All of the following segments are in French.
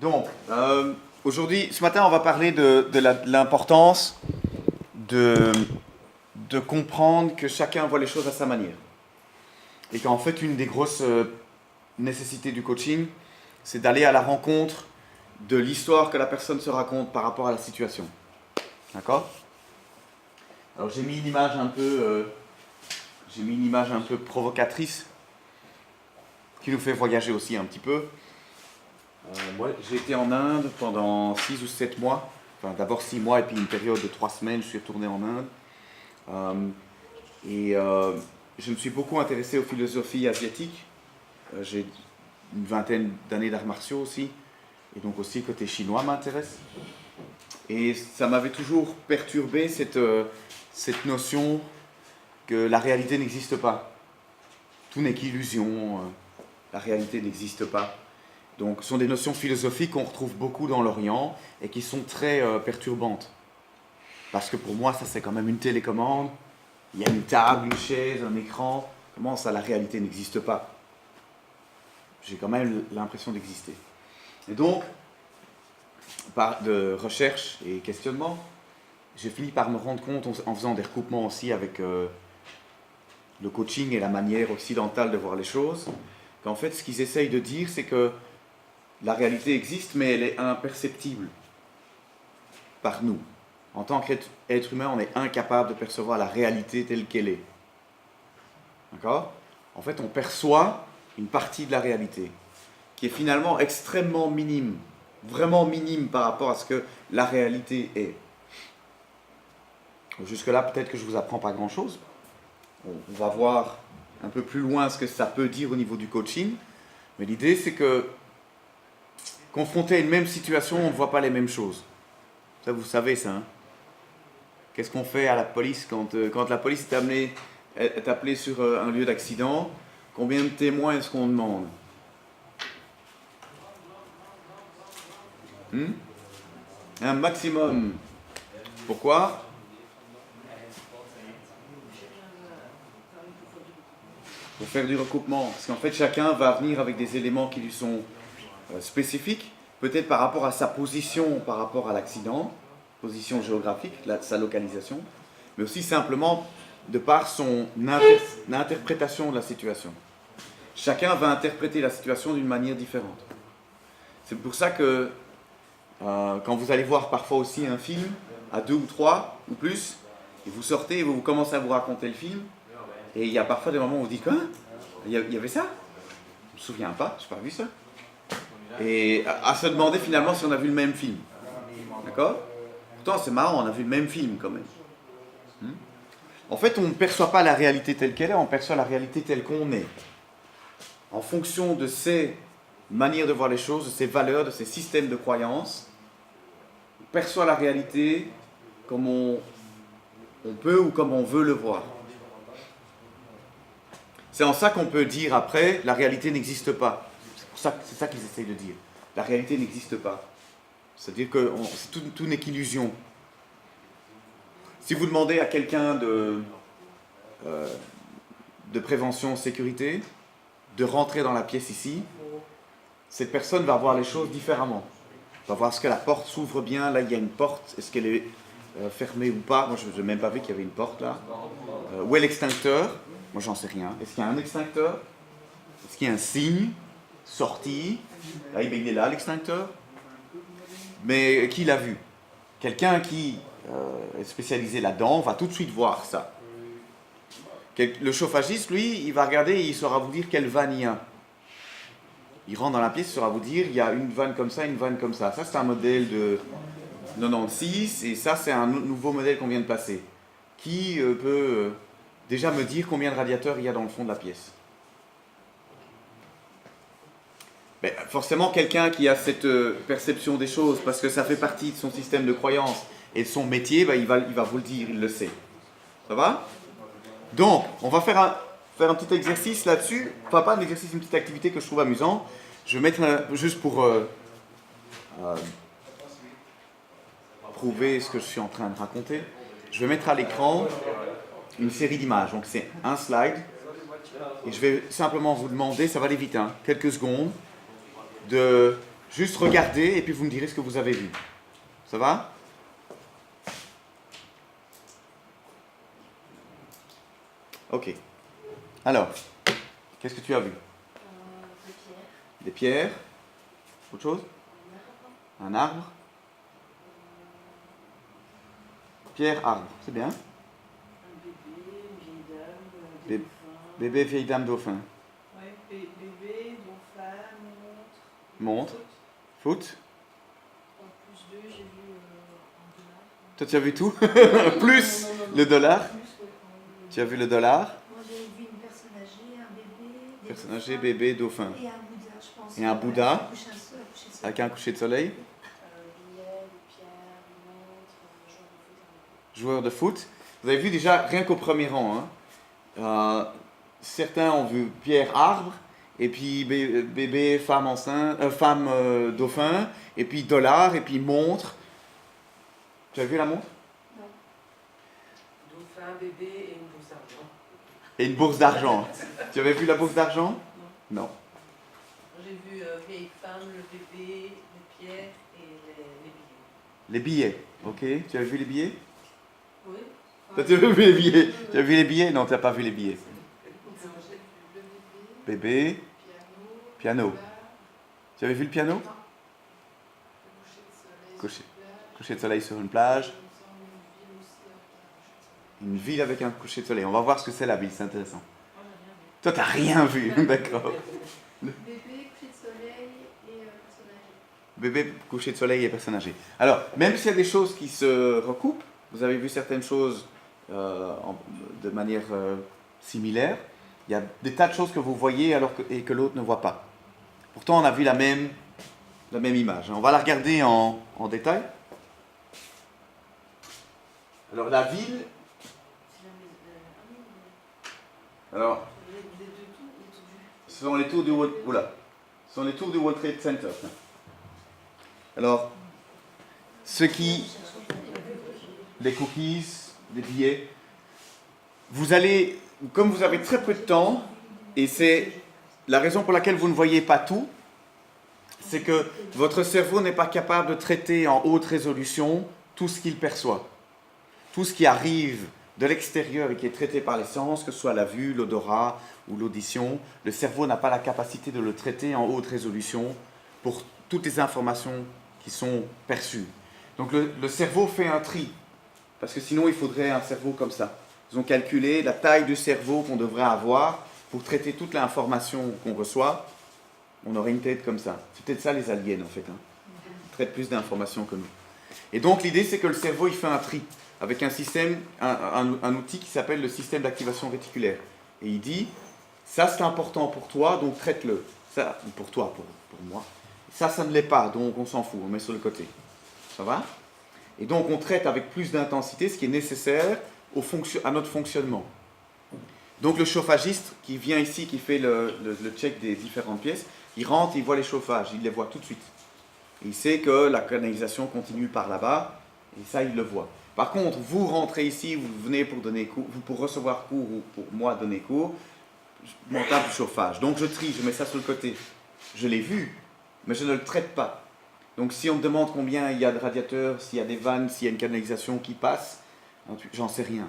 Donc, aujourd'hui, ce matin, on va parler de l'importance de comprendre que chacun voit les choses à sa manière. Et qu'en fait, une des grosses nécessités du coaching, c'est d'aller à la rencontre de l'histoire que la personne se raconte par rapport à la situation. D'accord? Alors, j'ai mis une image un peu provocatrice qui nous fait voyager aussi un petit peu. Moi, j'ai été en Inde pendant 6 ou 7 mois. Enfin, d'abord 6 mois et puis une période de 3 semaines, je suis retourné en Inde. Je me suis beaucoup intéressé aux philosophies asiatiques. J'ai une vingtaine d'années d'arts martiaux aussi. Et donc aussi le côté chinois m'intéresse. Et ça m'avait toujours perturbé cette notion que la réalité n'existe pas. Tout n'est qu'illusion, la réalité n'existe pas. Donc ce sont des notions philosophiques qu'on retrouve beaucoup dans l'Orient et qui sont très perturbantes. Parce que pour moi, ça c'est quand même une télécommande, il y a une table, une chaise, un écran. Comment ça, la réalité n'existe pas? J'ai quand même l'impression d'exister. Et donc, par de recherche et questionnement, j'ai fini par me rendre compte, en faisant des recoupements aussi avec le coaching et la manière occidentale de voir les choses, qu'en fait ce qu'ils essayent de dire, c'est que la réalité existe, mais elle est imperceptible par nous. En tant qu'être humain, on est incapable de percevoir la réalité telle qu'elle est. D'accord? En fait, on perçoit une partie de la réalité, qui est finalement extrêmement minime, vraiment minime par rapport à ce que la réalité est. Jusque-là, peut-être que je ne vous apprends pas grand-chose. On va voir un peu plus loin ce que ça peut dire au niveau du coaching. Mais l'idée, c'est que confronté à une même situation, on ne voit pas les mêmes choses. Ça, vous savez ça, hein? Qu'est-ce qu'on fait à la police quand la police est appelée sur un lieu d'accident? Combien de témoins est-ce qu'on demande? Un maximum. Pourquoi? Pour faire du recoupement. Parce qu'en fait, chacun va venir avec des éléments qui lui sont spécifiques, peut-être par rapport à sa position, par rapport à l'accident, position géographique, sa localisation, mais aussi simplement de par son interprétation de la situation. Chacun va interpréter la situation d'une manière différente. C'est pour ça que quand vous allez voir parfois aussi un film, à 2 ou 3 ou plus, et vous sortez et vous commencez à vous raconter le film, et il y a parfois des moments où vous dites, quoi? Il y avait ça? Je ne me souviens pas, je n'ai pas vu ça. Et à se demander finalement si on a vu le même film. D'accord? Pourtant, c'est marrant, on a vu le même film quand même. En fait, on ne perçoit pas la réalité telle qu'elle est, on perçoit la réalité telle qu'on est. En fonction de ses manières de voir les choses, de ses valeurs, de ses systèmes de croyances, on perçoit la réalité comme on peut ou comme on veut le voir. C'est en ça qu'on peut dire après, la réalité n'existe pas. C'est ça qu'ils essayent de dire. La réalité n'existe pas. C'est-à-dire que tout n'est qu'illusion. Si vous demandez à quelqu'un de prévention sécurité de rentrer dans la pièce ici, cette personne va voir les choses différemment. Va voir est-ce que la porte s'ouvre bien, là il y a une porte, est-ce qu'elle est fermée ou pas? Moi je n'ai même pas vu qu'il y avait une porte là. Où est l'extincteur? Moi j'en sais rien. Est-ce qu'il y a un extincteur? Est-ce qu'il y a un signe? Sortie? Là il est là l'extincteur. Mais qui l'a vu? Quelqu'un qui est spécialisé là-dedans va tout de suite voir ça. Le chauffagiste, lui, il va regarder et il saura vous dire quelle vanne il y a. Il rentre dans la pièce, il saura vous dire il y a une vanne comme ça, une vanne comme ça. Ça, c'est un modèle de 96 et ça, c'est un nouveau modèle qu'on vient de passer. Qui peut déjà me dire combien de radiateurs il y a dans le fond de la pièce? Ben, forcément, quelqu'un qui a cette perception des choses, parce que ça fait partie de son système de croyance et de son métier, ben, il va vous le dire, il le sait. Ça va? Donc, on va faire un petit exercice là-dessus. Enfin, pas un exercice, une petite activité que je trouve amusant. Je vais mettre, juste pour prouver ce que je suis en train de raconter, je vais mettre à l'écran une série d'images. Donc, c'est un slide. Et je vais simplement vous demander, ça va aller vite, hein, quelques secondes, de Juste regardez et puis vous me direz ce que vous avez vu. Ça va? Ok. Alors, qu'est-ce que tu as vu? Des pierres. Autre chose? Un arbre. Pierre, arbre, c'est bien. Bébé, vieille dame, dauphin. Ouais, bébé, dauphin, Montre. Foot. En plus 2, j'ai vu un dollar. Toi, tu as vu tout? Plus le dollar. Tu as vu le dollar? Moi, j'ai vu une personne âgée, un bébé, des Personne âgée, dauphins, bébé, dauphin. et un Bouddha, je pense. Et un Bouddha. Avec un coucher de soleil. Avec un coucher de soleil. Billets, des pierres, une montre, Joueur de foot. Vous avez vu déjà, rien qu'au premier rang, hein, certains ont vu pierre, arbre, et puis bébé, femme enceinte, femme dauphin, et puis dollar, et puis montre. Tu as vu la montre? dauphin, bébé et une bourse d'argent. Et une bourse d'argent. Tu avais vu la bourse d'argent? Non. J'ai vu vieille femme, le bébé, les pierres et les billets. Les billets, ok. Tu as vu les billets? Oui. Toi, tu as vu les billets? Tu as vu les billets? Non, tu n'as pas vu les billets. Bébé, piano. Tu avais vu le piano? Coucher de soleil sur une plage. Une ville avec un coucher de soleil. On va voir ce que c'est la ville, c'est intéressant. Toi, tu n'as rien vu, d'accord. Bébé, coucher de soleil et personne âgée. Bébé, coucher de soleil et personne âgée. Alors, même s'il y a des choses qui se recoupent, vous avez vu certaines choses de manière similaire, il y a des tas de choses que vous voyez et que l'autre ne voit pas. Pourtant, on a vu la même image. On va la regarder en détail. Alors, la ville... Alors, ce sont les tours du World Trade Center. Alors, les cookies, les billets, vous allez, comme vous avez très peu de temps, et c'est la raison pour laquelle vous ne voyez pas tout, c'est que votre cerveau n'est pas capable de traiter en haute résolution tout ce qu'il perçoit. Tout ce qui arrive de l'extérieur et qui est traité par les sens, que ce soit la vue, l'odorat ou l'audition, le cerveau n'a pas la capacité de le traiter en haute résolution pour toutes les informations qui sont perçues. Donc le cerveau fait un tri, parce que sinon il faudrait un cerveau comme ça. Ils ont calculé la taille du cerveau qu'on devrait avoir pour traiter toute l'information qu'on reçoit. On aurait une tête comme ça. C'est peut-être ça les aliens en fait. Hein. Ils traitent plus d'informations que nous. Et donc l'idée c'est que le cerveau il fait un tri avec un système, un outil qui s'appelle le système d'activation réticulaire. Et il dit, ça c'est important pour toi, donc traite-le. Ça, pour toi, pour moi. Ça ne l'est pas, donc on s'en fout, on met sur le côté. Ça va? Et donc on traite avec plus d'intensité ce qui est nécessaire à notre fonctionnement. Donc le chauffagiste qui vient ici, qui fait le check des différentes pièces, il rentre, il voit les chauffages, il les voit tout de suite. Et il sait que la canalisation continue par là-bas, et ça il le voit. Par contre, vous rentrez ici, vous venez pour donner cours, pour recevoir cours ou pour moi donner cours, je m'en tape du chauffage. Donc je trie, je mets ça sur le côté. Je l'ai vu, mais je ne le traite pas. Donc si on me demande combien il y a de radiateurs, s'il y a des vannes, s'il y a une canalisation qui passe, j'en sais rien.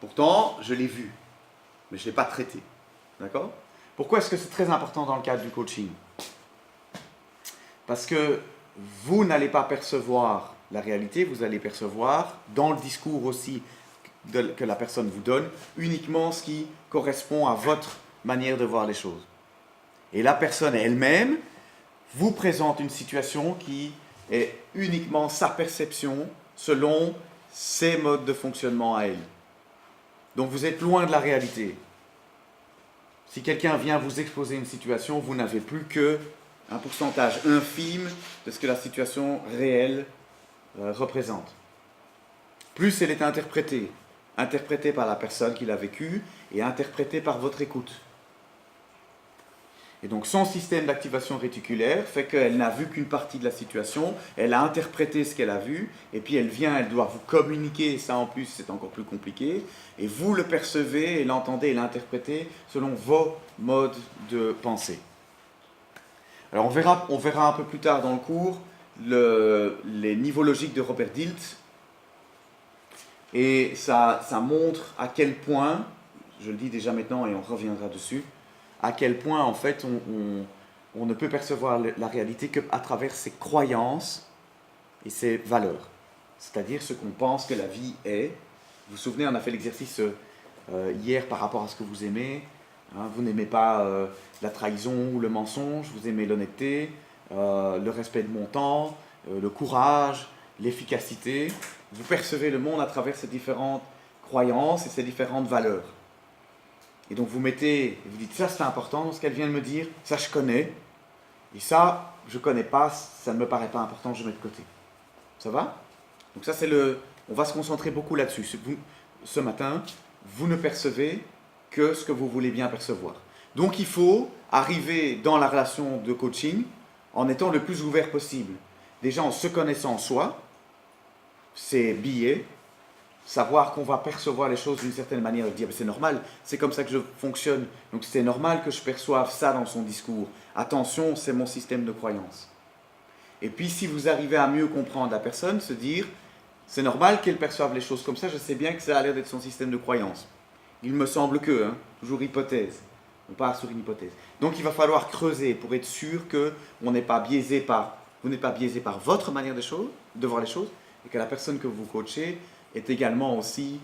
Pourtant, je l'ai vu, mais je ne l'ai pas traité. D'accord? Pourquoi est-ce que c'est très important dans le cadre du coaching? Parce que vous n'allez pas percevoir la réalité, vous allez percevoir dans le discours aussi que la personne vous donne, uniquement ce qui correspond à votre manière de voir les choses. Et la personne elle-même vous présente une situation qui est uniquement sa perception selon ses modes de fonctionnement à elle. Donc vous êtes loin de la réalité. Si quelqu'un vient vous exposer une situation, vous n'avez plus que un pourcentage infime de ce que la situation réelle représente. Plus elle est interprétée par la personne qui l'a vécue et interprétée par votre écoute. Et donc son système d'activation réticulaire fait qu'elle n'a vu qu'une partie de la situation, elle a interprété ce qu'elle a vu, et puis elle doit vous communiquer, et ça en plus c'est encore plus compliqué, et vous le percevez, et l'entendez et l'interprétez selon vos modes de pensée. Alors on verra un peu plus tard dans le cours les niveaux logiques de Robert Dilts. Et ça montre à quel point, je le dis déjà maintenant et on reviendra dessus, à quel point en fait on ne peut percevoir la réalité qu'à travers ses croyances et ses valeurs. C'est-à-dire ce qu'on pense que la vie est. Vous vous souvenez, on a fait l'exercice hier par rapport à ce que vous aimez. Hein, vous n'aimez pas la trahison ou le mensonge, vous aimez l'honnêteté, le respect de mon temps, le courage, l'efficacité. Vous percevez le monde à travers ces différentes croyances et ces différentes valeurs. Et donc vous mettez, vous dites ça c'est important, ce qu'elle vient de me dire, ça je connais, et ça je ne connais pas, ça ne me paraît pas important, je mets de côté. Ça va? Donc ça c'est on va se concentrer beaucoup là-dessus. Ce matin, vous ne percevez que ce que vous voulez bien percevoir. Donc il faut arriver dans la relation de coaching en étant le plus ouvert possible. Déjà en se connaissant soi, c'est billets, savoir qu'on va percevoir les choses d'une certaine manière, dire c'est normal, c'est comme ça que je fonctionne, donc c'est normal que je perçoive ça dans son discours. Attention, c'est mon système de croyance. Et puis si vous arrivez à mieux comprendre la personne, se dire c'est normal qu'elle perçoive les choses comme ça, je sais bien que ça a l'air d'être son système de croyance. Il me semble que, toujours hypothèse, on part sur une hypothèse. Donc il va falloir creuser pour être sûr que vous n'êtes pas biaisé par votre manière de voir les choses, et que la personne que vous coachez est également aussi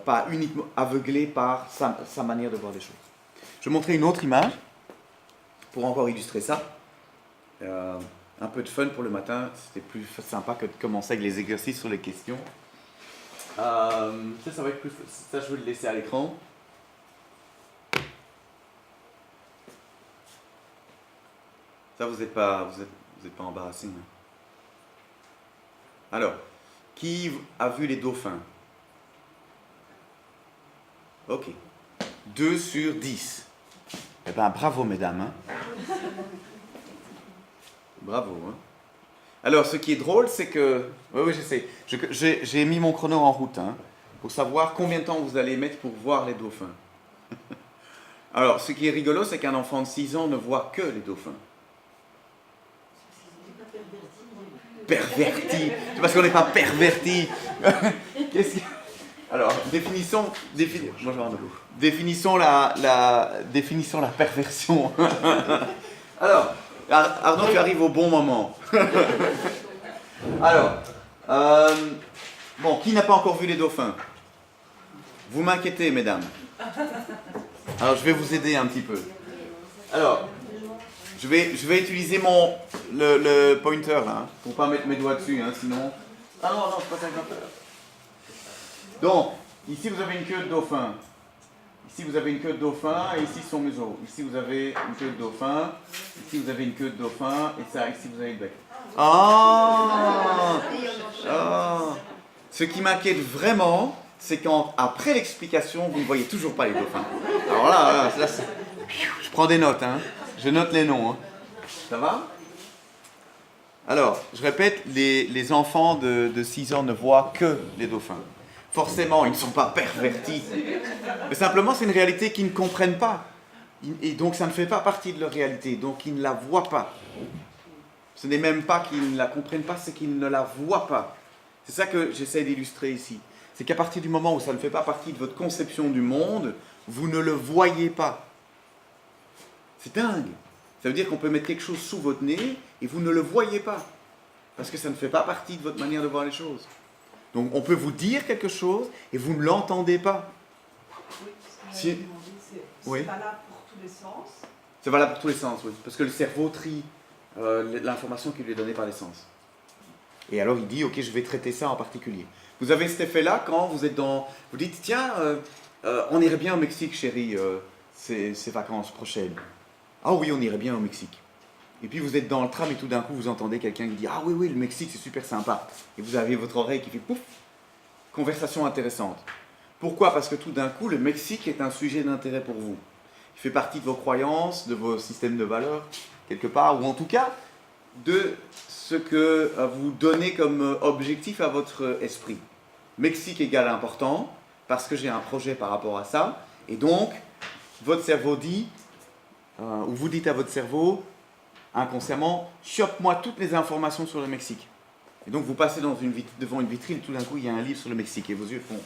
pas uniquement aveuglée par sa manière de voir les choses. Je vais montrer une autre image pour encore illustrer ça. Un peu de fun pour le matin, c'était plus sympa que de commencer avec les exercices sur les questions. Ça va être plus... Ça, je vais le laisser à l'écran. Ça, vous n'êtes pas embarrassé. Hein. Alors, qui a vu les dauphins? Ok. 2 sur 10. Eh bien, bravo, mesdames. Hein. Bravo. Hein. Alors, ce qui est drôle, c'est que... Oui, je sais. J'ai mis mon chrono en route pour savoir combien de temps vous allez mettre pour voir les dauphins. Alors, ce qui est rigolo, c'est qu'un enfant de 6 ans ne voit que les dauphins. Perverti. C'est parce qu'on n'est pas perverti. Alors, définissons la perversion. Alors, Arnaud, tu arrives au bon moment. Alors, bon, qui n'a pas encore vu les dauphins? Vous m'inquiétez, mesdames. Alors, je vais vous aider un petit peu. Alors, je vais utiliser le pointer là, pour ne pas mettre mes doigts dessus, sinon... Ah non, c'est pas ça que je vais faire. Donc, ici vous avez une queue de dauphin. Ici vous avez une queue de dauphin et ici son museau. Ici vous avez une queue de dauphin. Ici vous avez une queue de dauphin et ça, ici vous avez le bec. Ce qui m'inquiète vraiment, c'est quand après l'explication, vous ne voyez toujours pas les dauphins. Alors là je prends des notes, je note les noms. Ça va? Alors, je répète, les enfants de 6 ans ne voient que les dauphins. Forcément, ils ne sont pas pervertis. Mais simplement, c'est une réalité qu'ils ne comprennent pas. Et donc, ça ne fait pas partie de leur réalité. Donc, ils ne la voient pas. Ce n'est même pas qu'ils ne la comprennent pas, c'est qu'ils ne la voient pas. C'est ça que j'essaie d'illustrer ici. C'est qu'à partir du moment où ça ne fait pas partie de votre conception du monde, vous ne le voyez pas. C'est dingue. Ça veut dire qu'on peut mettre quelque chose sous votre nez et vous ne le voyez pas. Parce que ça ne fait pas partie de votre manière de voir les choses. Donc on peut vous dire quelque chose et vous ne l'entendez pas. Oui, parce que c'est valable pour tous les sens. C'est valable pour tous les sens, oui. Parce que le cerveau trie l'information qui lui est donnée par les sens. Et alors il dit, ok, je vais traiter ça en particulier. Vous avez cet effet-là quand vous êtes dans... Vous dites, tiens, on irait bien au Mexique, chérie, ces vacances prochaines. Ah oui, on irait bien au Mexique. Et puis vous êtes dans le tram et tout d'un coup vous entendez quelqu'un qui dit « Ah oui, le Mexique c'est super sympa ». Et vous avez votre oreille qui fait pouf, conversation intéressante. Pourquoi? Parce que tout d'un coup le Mexique est un sujet d'intérêt pour vous. Il fait partie de vos croyances, de vos systèmes de valeurs, quelque part, ou en tout cas de ce que vous donnez comme objectif à votre esprit. Mexique égale important, parce que j'ai un projet par rapport à ça, et donc votre cerveau dit, ou vous dites à votre cerveau, inconsciemment, chope-moi toutes les informations sur le Mexique. Et donc vous passez devant une vitrine, tout d'un coup il y a un livre sur le Mexique et vos yeux font...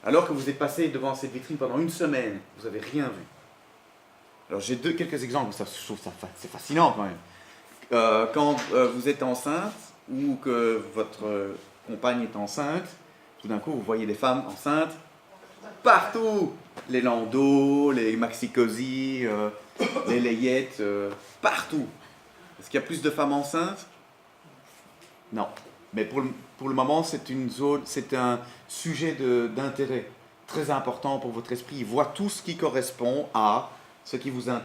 Alors que vous êtes passé devant cette vitrine pendant une semaine, vous n'avez rien vu. Alors j'ai quelques exemples, je trouve ça c'est fascinant quand même. Quand vous êtes enceinte ou que votre compagne est enceinte, tout d'un coup vous voyez des femmes enceintes partout. Les Lando, les Maxi Cosi, les Layettes, partout. Est-ce qu'il y a plus de femmes enceintes? Non. Mais pour le moment, c'est un sujet d'intérêt très important pour votre esprit. Il voit tout ce qui correspond à ce qui vous intéresse.